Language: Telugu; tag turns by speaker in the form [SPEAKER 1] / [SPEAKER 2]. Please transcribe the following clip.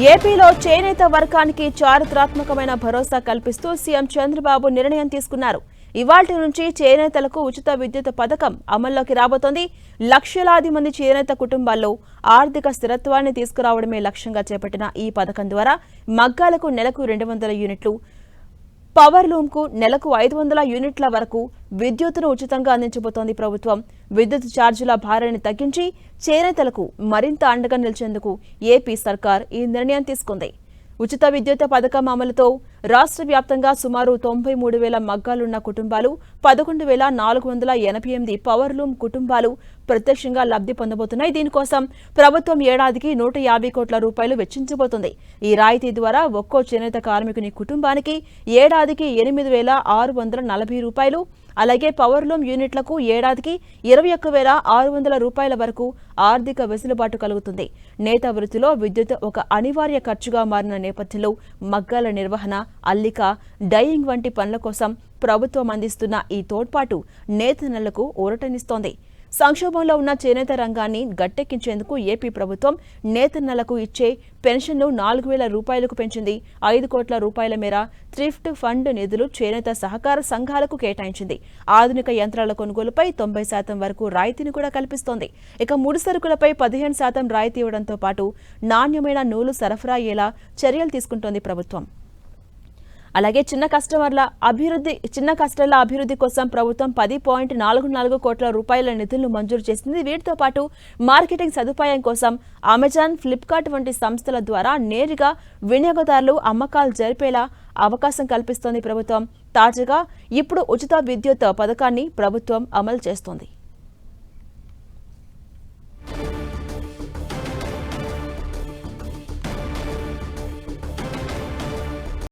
[SPEAKER 1] ఏపీలో చేనేత వర్గానికి చారిత్రాత్మకమైన భరోసా కల్పిస్తూ సీఎం చంద్రబాబు నిర్ణయం తీసుకున్నారు. ఇవాల్టి నుంచి చేనేతలకు ఉచిత విద్యుత్ పథకం అమల్లోకి రాబోతోంది. లక్షలాది మంది చేనేత కుటుంబాల్లో ఆర్థిక స్థిరత్వాన్ని తీసుకురావడమే లక్ష్యంగా చేపట్టిన ఈ పథకం ద్వారా మగ్గాలకు నెలకు 200 యూనిట్లు, పవర్ లూమ్ కు నెలకు 500 యూనిట్ల వరకు విద్యుత్తును ఉచితంగా అందించబోతోంది ప్రభుత్వం. విద్యుత్ ఛార్జీల భారాన్ని తగ్గించి చేనేతలకు మరింత అండగా నిలిచేందుకు ఏపీ సర్కార్ ఈ నిర్ణయం తీసుకుంది. ఉచిత విద్యుత్ పథకం అమలుతో రాష్ట్ర వ్యాప్తంగా సుమారు 93,000 మగ్గాలున్న కుటుంబాలు, 11,488 పవర్ లూమ్ కుటుంబాలు ప్రత్యక్షంగా లబ్ధి పొందబోతున్నాయి. దీనికోసం ప్రభుత్వం ఏడాదికి 150 కోట్ల రూపాయలు వెచ్చించబోతుంది. ఈ రాయితీ ద్వారా ఒక్కో చేనేత కార్మికుని కుటుంబానికి ఏడాదికి 8,640 రూపాయలు, అలాగే పవర్ లూమ్ యూనిట్లకు ఏడాదికి 21,600 రూపాయల వరకు ఆర్థిక వెసులుబాటు కలుగుతుంది. నేత వృత్తిలో విద్యుత్ ఒక అనివార్య ఖర్చుగా మారిన నేపథ్యంలో మగ్గాల నిర్వహణ, అల్లిక, డైయింగ్ వంటి పనుల కోసం ప్రభుత్వం అందిస్తున్న ఈ తోడ్పాటు నేతన్నలకు ఊరటనిస్తోంది. సంక్షోభంలో ఉన్న చేనేత రంగాన్ని గట్టెక్కించేందుకు ఏపీ ప్రభుత్వం నేతన్నలకు ఇచ్చే పెన్షన్ను 4,000 రూపాయలకు పెంచింది. 5 కోట్ల రూపాయల మేర థ్రిఫ్ట్ ఫండ్ నిధులు చేనేత సహకార సంఘాలకు కేటాయించింది. ఆధునిక యంత్రాల కొనుగోలుపై 90% వరకు రాయితీని కూడా కల్పిస్తోంది. ఇక ముడి సరుకులపై 15% రాయితీ ఇవ్వడంతో పాటు నాణ్యమైన నూలు సరఫరా అయ్యేలా చర్యలు తీసుకుంటోంది ప్రభుత్వం. అలాగే చిన్న కష్టాల అభివృద్ధి కోసం ప్రభుత్వం 10.44 కోట్ల రూపాయల నిధులను మంజూరు చేసింది. వీటితో పాటు మార్కెటింగ్ సదుపాయం కోసం అమెజాన్, ఫ్లిప్కార్ట్ వంటి సంస్థల ద్వారా నేరుగా వినియోగదారులు అమ్మకాలు జరిపేలా అవకాశం కల్పిస్తోంది ప్రభుత్వం. తాజాగా ఇప్పుడు ఉచిత విద్యుత్ పథకాన్ని ప్రభుత్వం అమలు చేస్తోంది.